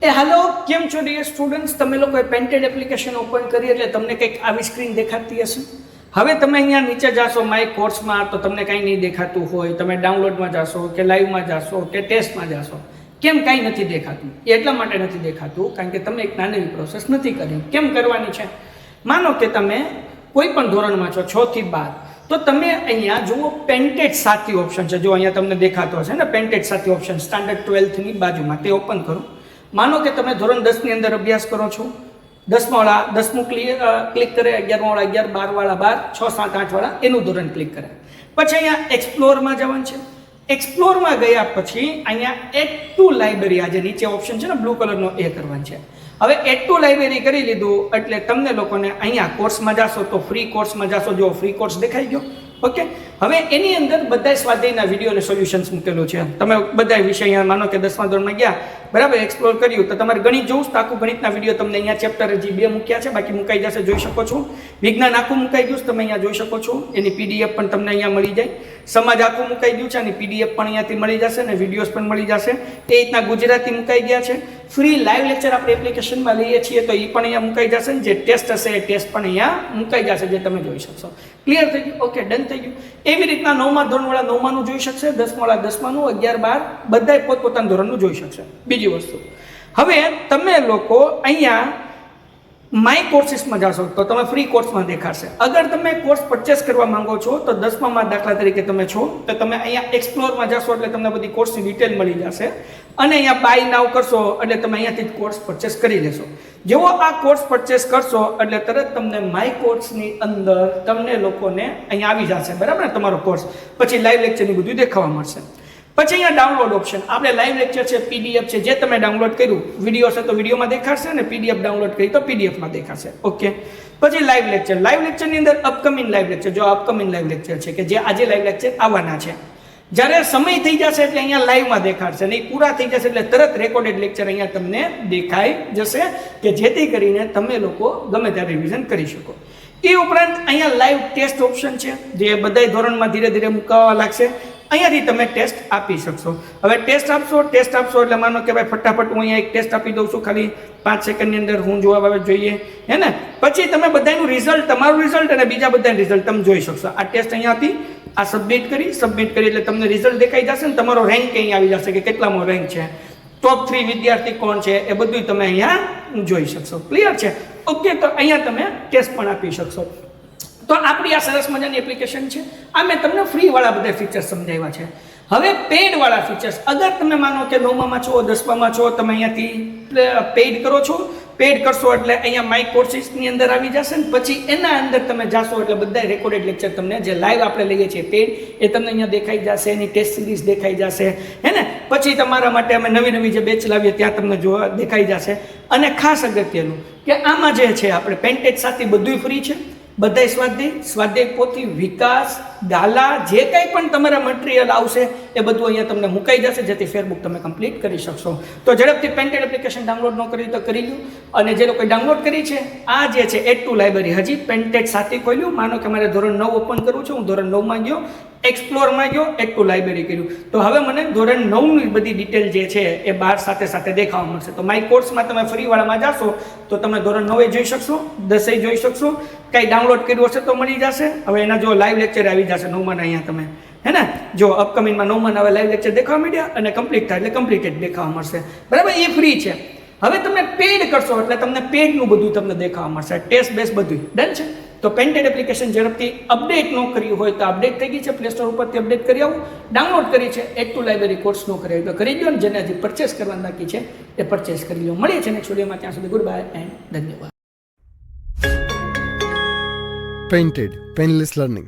Hello, કેમ છો dear students? તમે લોકોએ પેન્ટેડ એપ્લિકેશન ઓપન કરી એટલે તમને કંઈક આવી સ્ક્રીન દેખાતી હશે. હવે તમે અહીંયા નીચે જાશો માય કોર્સમાં તો તમને કંઈ નહીં દેખાતું હોય. તમે ડાઉનલોડમાં જાશો કે લાઈવમાં જાશો કે ટેસ્ટમાં જાશો, કેમ કાંઈ નથી દેખાતું? એટલા માટે નથી દેખાતું કારણ કે તમે એક નાની પ્રોસેસ નથી કરી. કેમ કરવાની છે? માનો કે તમે કોઈ પણ ધોરણમાં છો 6 થી 12, તો તમે અહીંયા જુઓ પેન્ટેડ સાથી ઓપ્શન છે. જો અહીંયા તમને દેખાતો હશે ને પેન્ટેડ સાથી ઓપ્શન સ્ટાન્ડર્ડ 12થની બાજુમાં, તે ઓપન કરો. માનો કે તમે ધોરણ 10 ની અંદર અભ્યાસ કરો છો. 10મા વાળા 10મું ક્લિક કરે, 11મા વાળા 11, 12 વાળા 12, 6, 7, 8 વાળા એનું ધોરણ ક્લિક કરે. પછી અહીંયા એક્સપ્લોરમાં જવાનું છે. એક્સપ્લોરમાં ગયા પછી અહીંયા એડ ટુ લાઇબ્રેરી, આ જે નીચે ઓપ્શન છે ને બ્લુ કલરનો, એ કરવાનું છે. હવે એડ ટુ લાઇબ્રેરી કરી લીધું એટલે તમને લોકોને અહીંયા કોર્સમાં જાશો તો ફ્રી કોર્સમાં જાશો. જો ફ્રી કોર્સ દેખાઈ ગયો. ઓકે, હવે એની અંદર બધા સ્વાધ્યાયના વિડીયો અને સોલ્યુશન્સ મૂકેલું છે. તમે બધા વિષય અહીંયા માનો કે 10મા ધોરણમાં ગયા, બરાબર, એક્સપ્લોર કર્યું તો તમારે ગણિત જોવું તો આખું ગણિતના વિડીયો તમને અહીંયા ચેપ્ટર હજી 2 મૂક્યા છે, બાકી મુકાઈ જશે, જોઈ શકો છો. વિજ્ઞાન આખું મુકાઈ ગયું તમે અહીંયા જોઈ શકો છો. એની પીડીએફ પણ તમને અહીંયા મળી જાય. સમાજ આખું મુકાઈ ગયું છે, અને પીડીએફ પણ અહીંયાથી મળી જશે અને વિડીયોઝ પણ મળી જશે. એ રીતના ગુજરાતી મુકાઈ ગયા છે. ફ્રી લાઈવ લેક્ચર આપણે એપ્લિકેશનમાં લઈએ છીએ તો એ પણ અહીંયા મુકાઈ જશે. જે ટેસ્ટ હશે એ ટેસ્ટ પણ અહીંયા મુકાઈ જશે, જે તમે જોઈ શકશો. ક્લિયર થઈ ગયું? ઓકે, ડન થઈ ગયું. એવી રીતના 9મા ધોરણવાળા 9માનું જોઈ શકશે, 10મા વાળા 10માનું, 11, 12 બધાય પોતપોતાના ધોરણનું જોઈ શકશે. બીજી વસ્તુ, હવે તમે લોકો અહીંયા માય કોર્સીસમાં જાશો તો તમે ફ્રી કોર્સમાં દેખાશે. અગર તમે કોર્સ પરચેસ કરવા માંગો છો તો 10મામાં દાખલા તરીકે તમે છો તો તમે અહીંયા એક્સપ્લોરમાં જાશો એટલે તમને બધી કોર્સની ડિટેલ મળી જશે. અને અહીંયા બાય નાવ કરશો એટલે તમે અહીંયાથી કોર્સ પરચેસ કરી લેશો. જેવો આ કોર્સ પરચેસ કરશો એટલે તરત તમને માય કોર્સની અંદર તમને લોકોને અહીંયા આવી જશે, બરાબર ને, તમારો કોર્સ. પછી લાઈવ લેક્ચરની બધું દેખાવા મળશે. પછી અહીંયા ડાઉનલોડ ઓપ્શન, આપણે લાઈવ લેક્ચર છે, પીડીએફ છે, જે તમે ડાઉનલોડ કર્યું, વિડીયો છે તો વિડીયોમાં દેખાશે, અને પીડીએફ ડાઉનલોડ કરી તો પીડીએફમાં દેખાશે. ઓકે, પછી લાઈવ લેક્ચર. લાઈવ લેક્ચરની અંદર અપકમિંગ લાઈવ લેક્ચર, જો અપકમિંગ લાઈવ લેક્ચર છે કે જે આજે લાઈવ લેક્ચર આવવાના છે, જ્યારે સમય થઈ જશે એટલે અહીંયા લાઈવમાં દેખાડશે, નહીં પૂરા થઈ જશે એટલે તરત રેકોર્ડેડ લેક્ચર અહીંયા તમને દેખાઈ જશે, કે જેથી કરીને તમે લોકો ગમે ત્યારે રિવિઝન કરી શકો. એ ઉપરાંત અહીંયા લાઈવ ટેસ્ટ ઓપ્શન છે, જે બધા ધોરણમાં ધીરે ધીરે મુકાવા લાગશે. અહીંયાથી તમે ટેસ્ટ આપી શકશો. હવે ટેસ્ટ આપશો એટલે માનો કે ભાઈ ફટાફટ હું અહીંયા એક ટેસ્ટ આપી દઉં છું, ખાલી 5 સેકન્ડની અંદર હું જવાબ આવે જોઈએ, હે ને. પછી તમે બધાનું રિઝલ્ટ, તમારું રિઝલ્ટ અને બીજા બધાનું રિઝલ્ટ તમે જોઈ શકશો. આ ટેસ્ટ અહીંયાથી આ સબમિટ કરી એટલે તમને રિઝલ્ટ દેખાઈ જશે ને તમારો રેન્ક અહીં આવી જશે કે કેટલામો રેન્ક છે, ટોપ 3 વિદ્યાર્થી કોણ છે, એ બધું તમે અહીંયા જોઈ શકશો. ક્લિયર છે? ઓકે, તો અહીંયા તમે ટેસ્ટ પણ આપી શકશો. તો આપણી આ સરસ મજાની એપ્લિકેશન છે. આ મેં તમને ફ્રીવાળા બધા ફીચર્સ સમજાવ્યા છે. હવે પેઇડવાળા ફીચર્સ, અગર તમે માનો કે 9મામાં છો, 10મામાં છો, તમે અહીંયાથી પેઇડ કરો છો. પેઇડ કરશો એટલે અહીંયા માય કોર્સીસની અંદર આવી જશે ને પછી એના અંદર તમે જાશો એટલે બધા રેકોર્ડેડ લેક્ચર તમને જે લાઈવ આપણે લઈએ છીએ પેઇડ, એ તમને અહીંયા દેખાઈ જશે. એની ટેસ્ટ સિરીઝ દેખાઈ જશે, હે ને. પછી તમારા માટે અમે નવી જે બેચ લાવીએ ત્યાં તમને જોવા દેખાઈ જશે. અને ખાસ અગત્યનું કે આમાં જે છે આપણે પેન્ટેજ સાથે બધું ફ્રી છે. બધા સ્વાધ્યાય પોથી, વિકાસ, દાલા, જે કંઈ પણ તમારા મટીરિયલ આવશે એ બધું અહીંયા તમને મુકાઈ જશે, જેથી ફેરબુક તમે કમ્પ્લીટ કરી શકશો. તો ઝડપથી પેન્ટેડ એપ્લિકેશન ડાઉનલોડ ન કરી તો કરી લો. અને જે લોકોએ ડાઉનલોડ કરી છે, આ જે છે એડ ટુ લાઇબ્રેરી, હજી પેન્ટેડ સાથે ખોલ્યું. માનો કે મારે ધોરણ 9 ઓપન કરવું છે, હું ધોરણ 9માં ગયો, એક્સપ્લોરમાં ગયો, એડ ટુ લાઇબ્રેરી કર્યું, તો હવે મને ધોરણ 9ની બધી ડિટેલ જે છે એ બહાર સાથે દેખાવા મળશે. તો માય કોર્સમાં તમે ફ્રીવાળામાં જાશો તો તમે ધોરણ 9 જોઈ શકશો, 10 જોઈ શકશો. કંઈ ડાઉનલોડ કર્યું હશે તો મળી જશે. હવે એના જો લાઈવ લેક્ચર આવી જશે 9માના અહીંયા તમે, હે ને. જો અપકમિંગમાં 9માના હવે લાઈવ લેક્ચર દેખાવા માંડ્યા અને કમ્પ્લીટ થાય એટલે કમ્પ્લીટેડ દેખાવા મળશે, બરાબર. એ ફ્રી છે. હવે તમે પેડ કરશો એટલે તમને પેડનું બધું તમને દેખાવા મળશે, ટેસ્ટ બેસ બધું. ડન છે? તો પેન્ટેડ એપ્લિકેશન ઝડપથી અપડેટ ન કર્યું હોય તો અપડેટ થઈ ગઈ છે, પ્લે સ્ટોર ઉપરથી અપડેટ કરી આવું. ડાઉનલોડ કરી છે, એડ ટુ લાઇબ્રેરી કોર્સ ન કરી તો કરી દો, ને જેને હજી પરચેસ કરવાનું બાકી છે એ પરચેસ કરી લો. મળીએ છીએ નેક્સ્ટ વિડીયોમાં. ત્યાં સુધી ગુડ બાય એન્ડ ધન્યવાદ. Painted painless learning.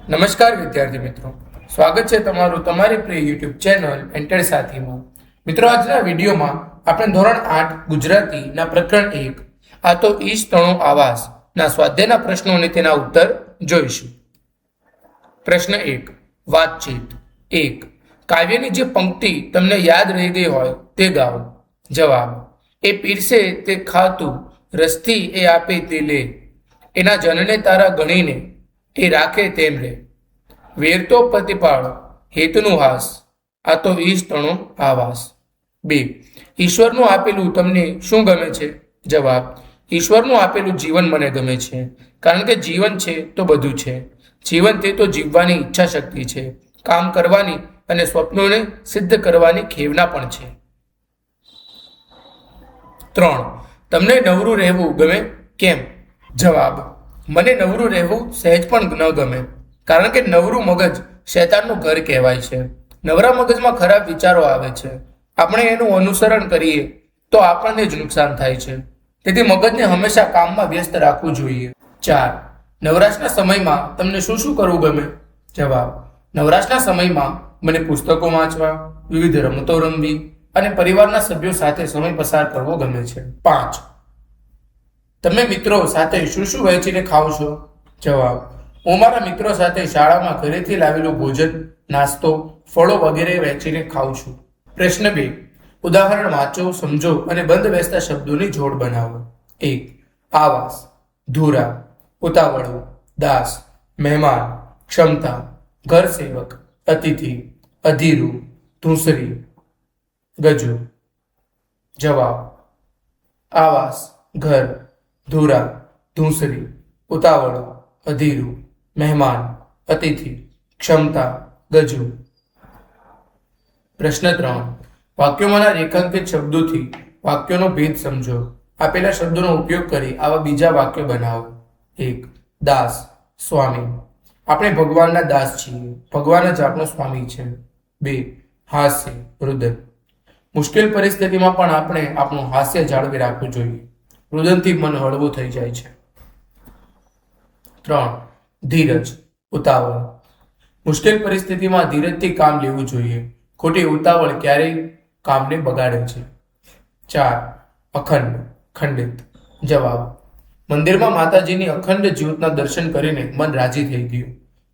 નમસ્કાર વિદ્યાર્થી મિત્રો, સ્વાગત છે તમારું તમારી પ્રિય યુટ્યુબ ચેનલ પેન્ટેડ સાથીમાં. મિત્રો, આજના વિડીયોમાં આપણે ધોરણ 8 ગુજરાતીના પ્રકરણ 1 આ તો ઈશ તણો આવાસ ના સ્વાધ્યાયના પ્રશ્નો અને તેના ઉત્તર જોઈશું. પ્રશ્ન 1, વાતચીત. 1. કાવ્યની જે પંક્તિ તમને યાદ રહી ગઈ હોય તે ગાઓ. જવાબ: એ પીરસે તે ખાતું, રસ્તી એ આપે તે લે, એના જનને તારા ગણીને એ રાખે તેમ રે. વેરતો પ્રતિપાળ હેતનું હાસ, આ તો ઈશ તણો આવાસ. બે, ઈશ્વરનું આપેલું તમને શું ગમે છે? જવાબ, ઈશ્વરનું આપેલું જીવન મને ગમે છે, કારણ કે જીવન છે તો બધું છે. જીવન તે તો જીવવાની ઈચ્છા શક્તિ છે, કામ કરવાની અને સ્વપ્નોને સિદ્ધ કરવાની ખેવના પણ છે. 3, તમને નવરું રહેવું ગમે કેમ? જવાબ, મને નવરું રહેવું સહેજ પણ ન ગમે, કારણ કે નવરું મગજ શૈતાનનું ઘર કહેવાય છે. નવરા મગજમાં ખરાબ વિચારો આવે છે. આપણે એનું અનુસરણ કરીએ તો આપણને જ નુકસાન થાય છે. તેથી મગજને હંમેશા કામમાં વ્યસ્ત રાખવું જોઈએ. 4, નવરાશના સમયમાં તમને શું શું કરવું ગમે? જવાબ, નવરાશના સમયમાં મને પુસ્તકો વાંચવા, વિવિધ રમતો રમવી અને પરિવારના સભ્યો સાથે સમય પસાર કરવો ગમે છે. 5, તમે મિત્રો સાથે શું શું વહેંચીને ખાવ છો? જવાબ, હું મારા મિત્રો સાથે શાળામાં ઘરેથી લાવેલું ભોજન, નાસ્તો, ફળો વગેરે વહેંચીને ખાઉં છું. પ્રશ્ન 2, ઉદાહરણ વાંચો, સમજો અને બંધ બેસતા શબ્દોની જોડ બનાવો. 1, આવાસ, ધુરા, ઉતાવળું, દાસ, મહેમાન, ક્ષમતા, ઘર સેવક, અતિથિ, અધીરું, ધૂંસરી, ગજુ. જવાબ, આવાસ, ઘર, ધુરા, ધૂંસરી, ઉતાવળું, અધીરું, મહેમાન, અતિથિ, ક્ષમતા, ગજુ. પ્રશ્ન 3, વાક્યોમાંના રેખાંકિત શબ્દોથી વાક્યોનો ભેદ સમજો. આપેલા શબ્દોનો ઉપયોગ કરી આવા બીજા વાક્યો બનાવો. 1, દાસ, સ્વામી, આપણે ભગવાનના દાસ છીએ, ભગવાન જ આપણો સ્વામી છે. 2, હાસ્ય, રુદન, મુશ્કેલ પરિસ્થિતિમાં પણ આપણે આપણું હાસ્ય જાળવી રાખવું જોઈએ. રુદનથી મન હળવું થઈ જાય છે. 3, ધીરજ, ઉતાવળ, મુશ્કેલ પરિસ્થિતિમાં ધીરજથી કામ લેવું જોઈએ. ખોટી ઉતાવળ ક્યારેય કામને બગાડે છે. 4, અખંડ, ખંડિત. જવાબ, મંદિરમાં માતાજીની અખંડ જ્યોતના દર્શન કરીને મન રાજી થઈ ગયું.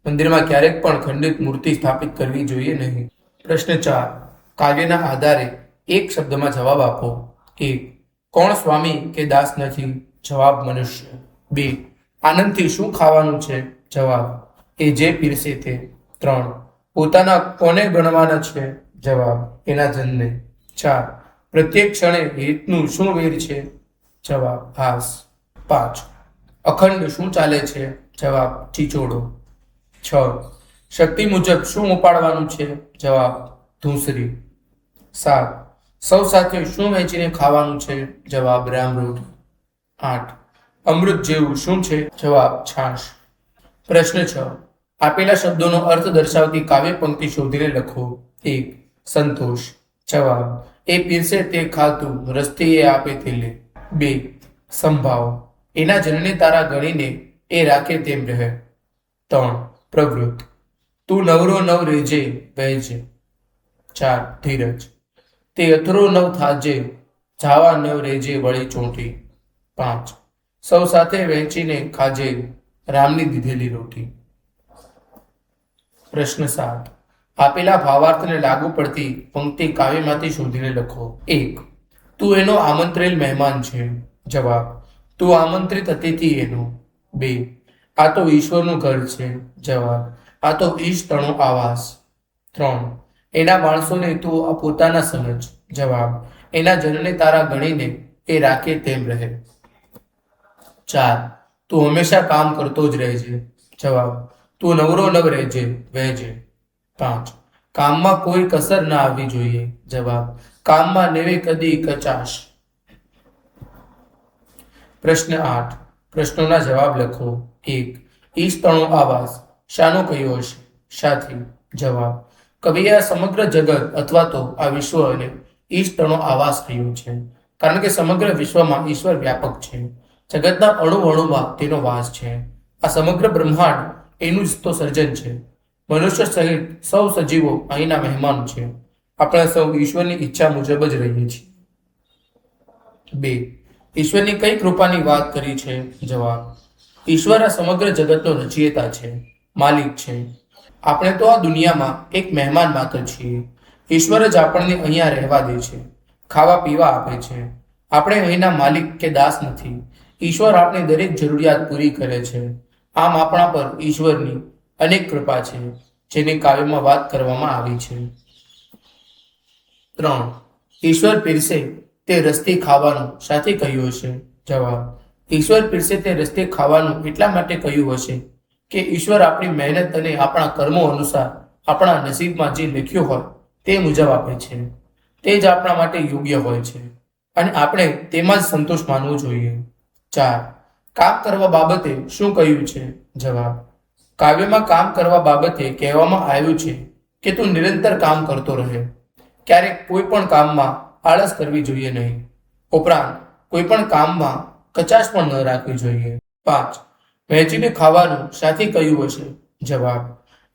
મંદિરમાં ક્યારેક પણ ખંડિત મૂર્તિ સ્થાપિત કરવી જોઈએ નહીં. પ્રશ્ન 4, કાવ્યના આધારે એક શબ્દમાં જવાબ આપો. 1, કોણ સ્વામી કે દાસ નથી? જવાબ, મનુષ્ય. 2, આનંદથી શું ખાવાનું છે? જવાબ, એ જે પીરસે તે. 3, પોતાના કોને ગણવાના છે? જવાબ, એના જનને. 4, પ્રત્યેક ક્ષણે હિતનું શું વેર છે? જવાબ, હાસ. 5, અખંડ શું ચાલે છે? જવાબ, ચીચોડો. 6, શક્તિ મુજબ શું ઉપાડવાનું છે? જવાબ, ધૂંસરી. 7, સૌ સાથે શું વહેંચીને ખાવાનું છે? જવાબ, રામરોટ. 8, અમૃત જેવું શું છે? જવાબ, છાશ. પ્રશ્ન 6, આપેલા શબ્દોનો અર્થ દર્શાવતી કાવ્ય પંક્તિ શોધીને લખો. 1, સંતોષ. જવાબ, એ પીરસે તે ખાતું, રસ્તી એ આપે તે લે. 2, સંભાવ, એના જનને તારા ગણીને એ રાખે તેમ રહે. 3, પ્રવૃત્ત, તું નવરો નવ રહેજે વહેજે. 4, ધીરજ, તે અથરો નવ થાજે, જાવા નવ રહેજે વળી ચોંટી. 5, સૌ સાથે વહેંચીને ખાજે, રામની દીધેલી રોટી. પ્રશ્ન 7, આપેલા ભાવાર્થને લાગુ પડતી પંક્તિ કાવ્યમાંથી શોધીને લખો. 1, તું એનો આમંત્રેલ મહેમાન છે. જવાબ, તું આમંત્રિત અતિથિ એનો. 2, આ તો ઈશ્વરનું ઘર છે. જવાબ, આ તો ઈશ તણો આવાસ. 3, એના માણસોને તું પોતાના સમજ. જવાબ, એના જનને તારા ગણીને એ રાખે તેમ રહે. 4, તું હંમેશા કામ કરતો જ રહેજે. જવાબ, તું નવરો નવ રહેજે વહેજે. 5, કામમાં કોઈ કસર ના આવવી જોઈએ. જવાબ, કામમાં નેવે કદી કચાશ. પ્રશ્ન 8, પ્રશ્નોના જવાબ લખો. 1, ઈશ તણો આવાસ શાનો કહ્યો હશે? શાથી? જવાબ, કવિએ આ સમગ્ર જગત અથવા તો આ વિશ્વને ઈશ તણો આવાસ કહ્યું છે, કારણ કે સમગ્ર વિશ્વમાં ઈશ્વર વ્યાપક છે. જગતના અણુ અણુમાં તેનો વાસ છે. આ સમગ્ર બ્રહ્માંડ એનું જ તો સર્જન છે. મનુષ્ય સહિત સૌ સજીવો અહીંના મહેમાન છે. આપણે સૌ ઈશ્વરની ઈચ્છા મુજબ જ રહીએ છીએ. 2, ઈશ્વરની કઈ કૃપાની વાત કરી છે? જવાબ, ઈશ્વર આ સમગ્ર જગતનો રચયિતા છે, માલિક છે. આપણે તો આ દુનિયામાં એક મહેમાન માત્ર છીએ. ઈશ્વર જ આપણને અહીંયા રહેવા દે છે, ખાવા પીવા આપે છે. આપણે અહીંના માલિક કે દાસ નથી. ઈશ્વર આપણી દરેક જરૂરિયાત પૂરી કરે છે. આમ આપણા પર ઈશ્વરની અનેક કૃપા છે, જેની કાવ્યમાં વાત કરવામાં આવી છે. 3, ઈશ્વર પીરસે તે રસ્તે ખાવાનું સાથે કહ્યું હશે? જવાબ: ઈશ્વર પીરસે તે રસ્તે ખાવાનું એટલા માટે કહ્યું હશે કે ઈશ્વર આપણી મહેનત અને આપણા કર્મો અનુસાર આપણા નસીબમાં જે લખ્યું હોય તે મુજબ આપે છે. તે જ આપણા માટે યોગ્ય હોય છે અને આપણે તેમાં જ સંતોષ માનવો જોઈએ. 4. કામ કરવા બાબતે શું કહ્યું છે? જવાબ: કાવ્યમાં કામ કરવા બાબતે કહેવામાં આવ્યું છે કે તું નિરંતર કામ કરતો રહે. ક્યારેક કોઈ પણ કામમાં આળસ કરવી જોઈએ નહીં. ઉપરાંત કોઈ પણ કામમાં કચાશ પણ ન રાખવી જોઈએ. 5. વહેંચીને ખાવાનું સાથે કહ્યું હશે? જવાબ: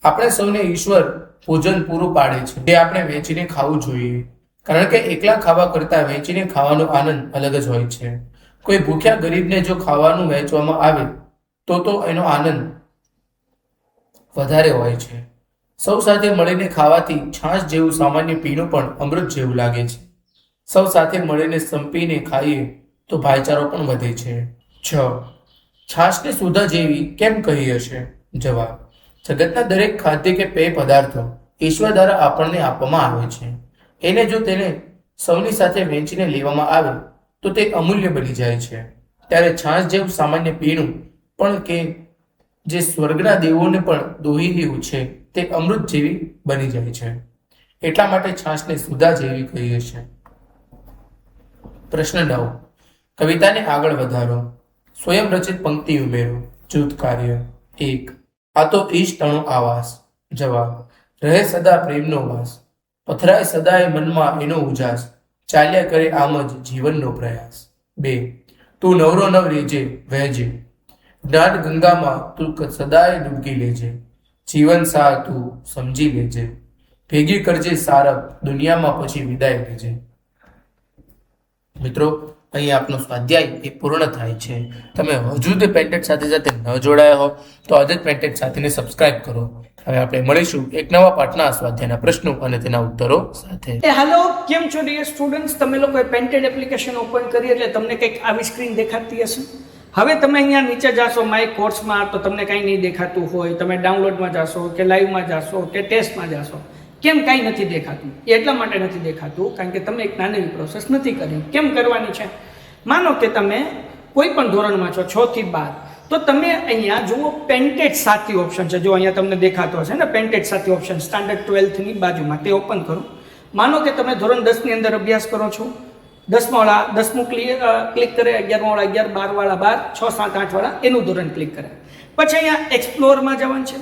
આપણે સૌને ઈશ્વર ભોજન પૂરું પાડે છે, તે આપણે વહેંચીને ખાવું જોઈએ. કારણ કે એકલા ખાવા કરતાં વહેંચીને ખાવાનો આનંદ અલગ જ હોય છે. કોઈ ભૂખ્યા ગરીબને જો ખાવાનું વહેંચવામાં આવે તો એનો આનંદ વધારે હોય છે. સૌ સાથે મળીને ખાવાથી છાશ જેવું સામાન્ય પીણું પણ અમૃત જેવું લાગે છે. સૌ સાથે મળીને સંપીને ખાઈએ તો ભાઈચારો પણ વધે છે. 6. છાશને સુધા જેવી કેમ કહી હશે? જવાબ: જગતના દરેક ખાદ્ય કે પેય પદાર્થો ઈશ્વર દ્વારા આપણને આપવામાં આવે છે. એને જો તેને સૌની સાથે વહેંચીને લેવામાં આવે તો તે અમૂલ્ય બની જાય છે. ત્યારે છાશ જેવું સામાન્ય પીણું પણ કે જે સ્વર્ગના દેવોને પણ દોહી રહ્યું છે તે અમૃત જેવી બની જાય છે. એટલા માટે છાશને સુધા જેવી કહી હશે. પ્રશ્ન 9. કવિતાને આગળ વધારો. સ્વયં રચિત પંક્તિ ઉમેરો. જૂથ કાર્ય. 1. આ તો ઈશ તણો આવાસ. જવાબ: રહે સદા પ્રેમનો વાસ. પથરાય સદાય મનમાં એનો ઉજાસ. ચાલ્યા કરે આમ જ જીવનનો પ્રયાસ. 2. તું નવરો નવ રેજે વહેજે. જ્ઞાન ગંગામાં તું સદાય ડૂબકી લેજે. જીવન સાર તું સમજી લેજે. ભેગી કરજે સારબ દુનિયામાં પછી વિદાય લેજે. મિત્રો, અહીં આપનો સ્વાધ્યાય એ પૂર્ણ થાય છે. તમે હજુ તે પેન્ટેડ સાથે ન જોડાયા હો તો આજે જ પેન્ટેડ સાથેને સબસ્ક્રાઇબ કરો. હવે આપણે મળીશું એક નવા પાઠના સ્વાધ્યાયના પ્રશ્નો અને તેના ઉત્તરો સાથે. હેલો, કેમ છો ડિયર સ્ટુડન્ટ્સ? તમે લોકોએ પેન્ટેડ એપ્લિકેશન ઓપન કરી એટલે તમને કંઈક આવી સ્ક્રીન દેખાતી હશે. હવે તમે અહીંયા નીચે જાશો માય કોર્સમાં તો તમને કાંઈ નહીં દેખાતું હોય. તમે ડાઉનલોડમાં જાશો કે લાઈવમાં જાશો કે ટેસ્ટમાં જાશો, કેમ કાંઈ નથી દેખાતું? એટલા માટે નથી દેખાતું કારણ કે તમે એક નાની પ્રોસેસ નથી કરી. કેમ કરવાની છે? માનો કે તમે કોઈ પણ ધોરણમાં છો 6 થી 12, તો તમે અહીંયા જુઓ પેન્ટેડ સાથી ઓપ્શન છે. જો અહીંયા તમને દેખાતો હશે ને પેન્ટેડ સાથી ઓપ્શન સ્ટાન્ડર્ડ 12 ની બાજુમાં, તે ઓપન કરો. માનો કે તમે ધોરણ 10 ની અંદર અભ્યાસ કરો છો. 10મું ક્લિક કરે, 11મા વાળા 11, 12 વાળા 12, 6, 7, 8 વાળા એનું ધોરણ ક્લિક કરે. પછી અહીંયા એક્સપ્લોરમાં જવાનું છે.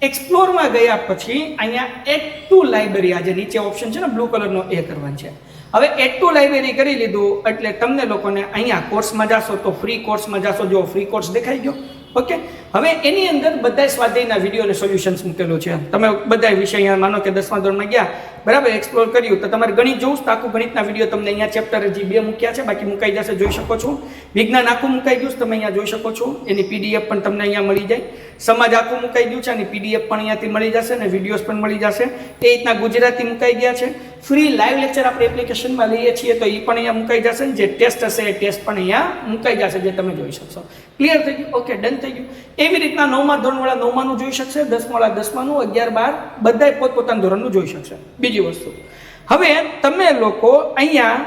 એક્સપ્લોરમાં ગયા પછી અહીંયા એડ ટુ લાઇબ્રેરી, આ જે નીચે ઓપ્શન છે ને બ્લુ કલરનો, એ કરવાનું છે. હવે એડ ટુ લાઇબ્રેરી કરી લીધું એટલે તમને લોકોને અહીંયા કોર્સમાં જાશો તો ફ્રી કોર્સમાં જાશો. જો ફ્રી કોર્સ દેખાઈ ગયો. ઓકે, હવે એની અંદર બધા સ્વાધ્યાયના વિડીયો અને સોલ્યુશન્સ મૂકેલું છે. તમે બધા વિષય અહીંયા માનો કે 10મા ધોરણમાં ગયા, બરાબર, એક્સપ્લોર કર્યું તો તમારે ગણિત જોવું તો આખું ગણિતના વિડીયો તમને અહીંયા ચેપ્ટર હજી 2 મૂક્યા છે, બાકી મુકાઈ જશે, જોઈ શકો છો. વિજ્ઞાન આખું મુકાઈ ગયું તમે અહીંયા જોઈ શકો છો. એની પીડીએફ પણ તમને અહીંયા મળી જાય. સમાજ આખું મુકાઈ ગયું છે અને પીડીએફ પણ અહીંયાથી મળી જશે અને વિડીયોઝ પણ મળી જશે. એ રીતના ગુજરાતી મુકાઈ ગયા છે. ફ્રી લાઈવ લેક્ચર આપણે એપ્લિકેશનમાં લઈએ છીએ તો એ પણ અહીંયા મુકાઈ જશે. જે ટેસ્ટ હશે એ ટેસ્ટ પણ અહીંયા મુકાઈ જશે, જે તમે જોઈ શકશો. ક્લિયર થઈ ગયું? ઓકે, ડન થઈ ગયું. એવી રીતના 9મા ધોરણવાળા 9માનું જોઈ શકશે, 10મા વાળા 10માનું, 11, 12 બધાય પોતપોતાના ધોરણનું જોઈ શકશે. બીજી વસ્તુ, હવે તમે લોકો અહીંયા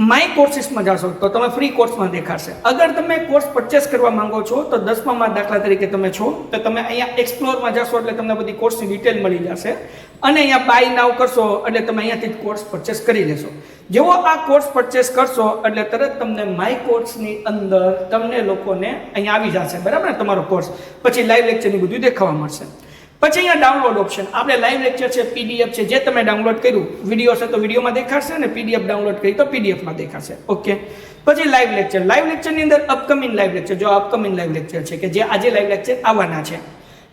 માય કોર્સિસમાં જાશો તો તમે ફ્રી કોર્સમાં દેખાશે. અગર તમે કોર્સ પરચેસ કરવા માંગો છો તો 10મામાં દાખલા તરીકે તમે છો તો તમે અહીંયા એક્સપ્લોરમાં જાશો એટલે તમને બધી કોર્સની ડિટેલ મળી જશે અને અહીંયા બાય નાવ કરશો એટલે તમે અહીંયાથી કોર્સ પરચેસ કરી લેશો. જેવો આ કોર્સ પરચેસ કરશો એટલે તરત તમને માય કોર્સની અંદર તમને લોકોને અહીંયા આવી જશે, બરાબર ને, તમારો કોર્સ. પછી લાઈવ લેક્ચરની બધું દેખાવા મળશે. પછી અહીંયા ડાઉનલોડ ઓપ્શન, આપણે લાઈવ લેક્ચર છે, પીડીએફ છે, જે તમે ડાઉનલોડ કર્યું, વિડીયો છે તો વિડીયોમાં દેખાશે અને પીડીએફ ડાઉનલોડ કરી તો પીડીએફમાં દેખાશે. ઓકે, પછી લાઈવ લેક્ચર. લાઈવ લેક્ચરની અંદર અપકમિંગ લાઈવ લેક્ચર, જો અપકમિંગ લાઈવ લેક્ચર છે કે જે આજે લાઈવ લેક્ચર આવવાના છે,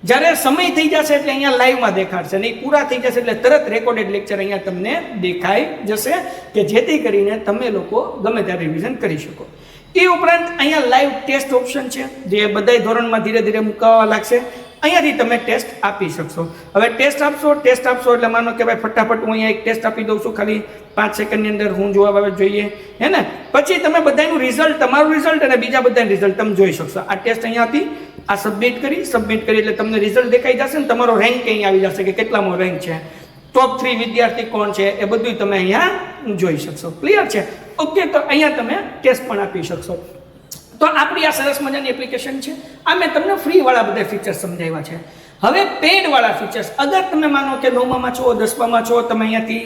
જ્યારે સમય થઈ જશે એટલે અહીંયા લાઈવમાં દેખાડશે, નહીં પૂરા થઈ જશે એટલે તરત રેકોર્ડેડ લેક્ચર અહીંયા તમને દેખાઈ જશે કે જેથી કરીને તમે લોકો ગમે ત્યારે રિવિઝન કરી શકો. એ ઉપરાંત અહીંયા લાઈવ ટેસ્ટ ઓપ્શન છે જે બધા ધોરણમાં ધીરે ધીરે મુકાવા લાગશે. અહીંયાથી તમે ટેસ્ટ આપી શકશો. હવે ટેસ્ટ આપશો એટલે માનો કે ભાઈ ફટાફટ હું અહીંયા એક ટેસ્ટ આપી દઉં છું, ખાલી 5 સેકન્ડની અંદર હું જવાબ આવે જોઈએ, હે ને. પછી તમે બધાનું રિઝલ્ટ, તમારું રિઝલ્ટ અને બીજા બધાનું રિઝલ્ટ તમે જોઈ શકશો. આ ટેસ્ટ અહીંયાથી આ સબમિટ કરી એટલે તમને રિઝલ્ટ દેખાઈ જશે ને તમારો રેન્ક અહીં આવી જશે કે કેટલામો રેન્ક છે, ટોપ 3 વિદ્યાર્થી કોણ છે એ બધું તમે અહીંયા જોઈ શકશો. ક્લિયર છે? ઓકે, તો અહીંયા તમે ટેસ્ટ પણ આપી શકશો. તો આપણી આ સરસ મજાની એપ્લિકેશન છે. આ મેં તમને ફ્રીવાળા બધા ફીચર્સ સમજાવ્યા છે. હવે પેડવાળા ફીચર્સ, અગર તમે માનો કે 9માં છો 10માં છો, તમે અહીંયાથી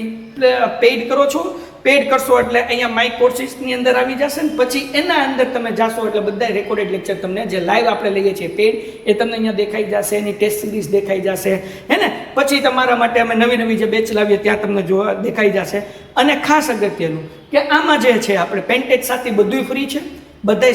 પેડ કરો છો, પેડ કરશો એટલે અહીંયા માય કોર્સિસની અંદર આવી જશે ને પછી એના અંદર તમે જાશો એટલે બધા રેકોર્ડેડ લેક્ચર તમને જે લાઈવ આપણે લઈએ છીએ પેડ એ તમને અહીંયા દેખાઈ જશે, એની ટેસ્ટ સિરીઝ દેખાઈ જશે, હે ને. પછી તમારા માટે અમે નવી જે બેચ લાવીએ ત્યાં તમને જોવા દેખાઈ જશે. અને ખાસ અગત્યનું કે આમાં જે છે આપણે પેન્ટેજ સાથે બધું ફ્રી છે. બધાય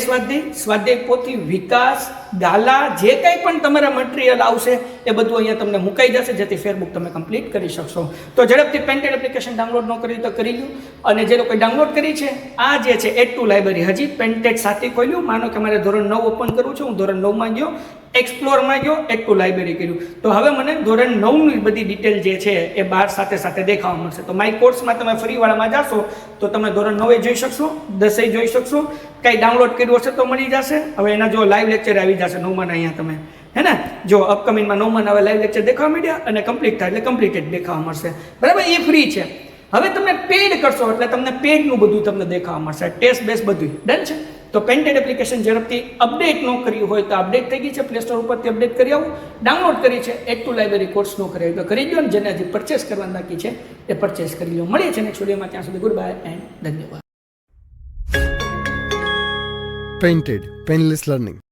સ્વાધ્યાય પોથી, વિકાસ, ગાલા, જે કંઈ પણ તમારા મટીરિયલ આવશે એ બધું અહીંયા તમને મુકાઈ જશે, જેથી ફેરબુક તમે કમ્પ્લીટ કરી શકશો. તો ઝડપથી પેન્ટેડ એપ્લિકેશન ડાઉનલોડ ન કરી તો કરી લો. અને જે લોકોએ ડાઉનલોડ કરી છે, આ જે છે એડ ટુ લાઇબ્રેરી, હજી પેન્ટેડ સાથે ખોલ્યું. માનો કે મારે ધોરણ 9 ઓપન કરવું છે, હું ધોરણ 9માં ગયો, એક્સપ્લોરમાં ગયો, એડ ટુ લાઇબ્રેરી કર્યું, તો હવે મને ધોરણ 9ની બધી ડિટેલ જે છે એ બહાર સાથે દેખાવા મળશે. તો માય કોર્સમાં તમે ફ્રીવાળામાં જાશો તો તમે ધોરણ 9 જોઈ શકશો, 10 જોઈ શકશો, કંઈ ડાઉનલોડ કર્યું હશે તો મળી જશે. હવે એના જો લાઈવ લેક્ચર આવી જશે 9માં અહીંયા તમે, હે ને. જો અપકમિંગમાં 9માં હવે લાઈવ લેક્ચર દેખાવા માંડ્યા અને કમ્પ્લીટ થાય એટલે કમ્પ્લીટેડ દેખાવા મળશે. બરાબર, એ ફ્રી છે. હવે તમે પેડ કરશો એટલે તમને પેડનું બધું તમને દેખાવા મળશે, ટેસ્ટ બેસ બધું ડન છે. તો પેન્ટેડ એપ્લિકેશન ઝડપથી અપડેટ ન કર્યું હોય તો અપડેટ થઈ ગઈ છે, પ્લે સ્ટોર ઉપરથી અપડેટ કરી આવું. ડાઉનલોડ કરી છે, એડ ટુ લાઇબ્રેરી કોર્સ ન કરી તો કરી દો, ને જેને હજી પરચેસ કરવાનું બાકી છે એ પરચેસ કરી લો. મળીએ છીએ નેક્સ્ટ વિડીયોમાં, ત્યાં સુધી ગુડ બાય એન્ડ ધન્યવાદ. Painted Painless Learning.